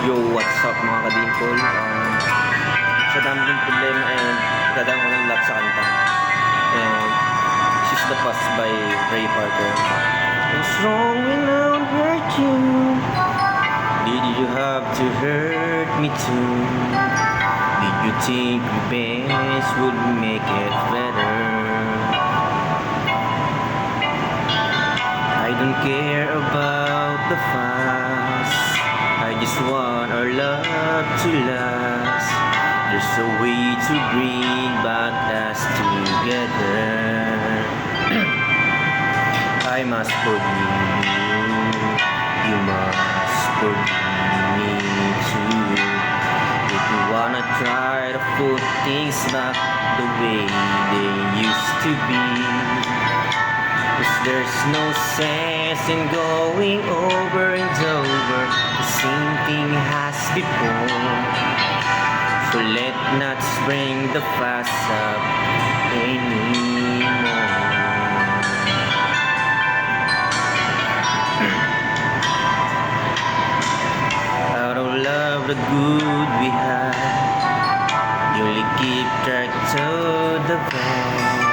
Yo, what's up mga kadimpol? Sa dami ng problema and dadaan ko ng lot sa kanta. And She's the Past by Ray Parker. What's wrong when I don't hurt you? Did you have to hurt me too? Did you think revenge would make it better? I don't care about the fuss. I just want our love to last. There's a way to bring back us together. I must forgive you. You must forgive me too. If you wanna try to put things back the way they used to be, 'cause there's no sense in going over and over the same thing as before. So let not bring the past up anymore. Out of love, the good we had, you only keep track to the bad.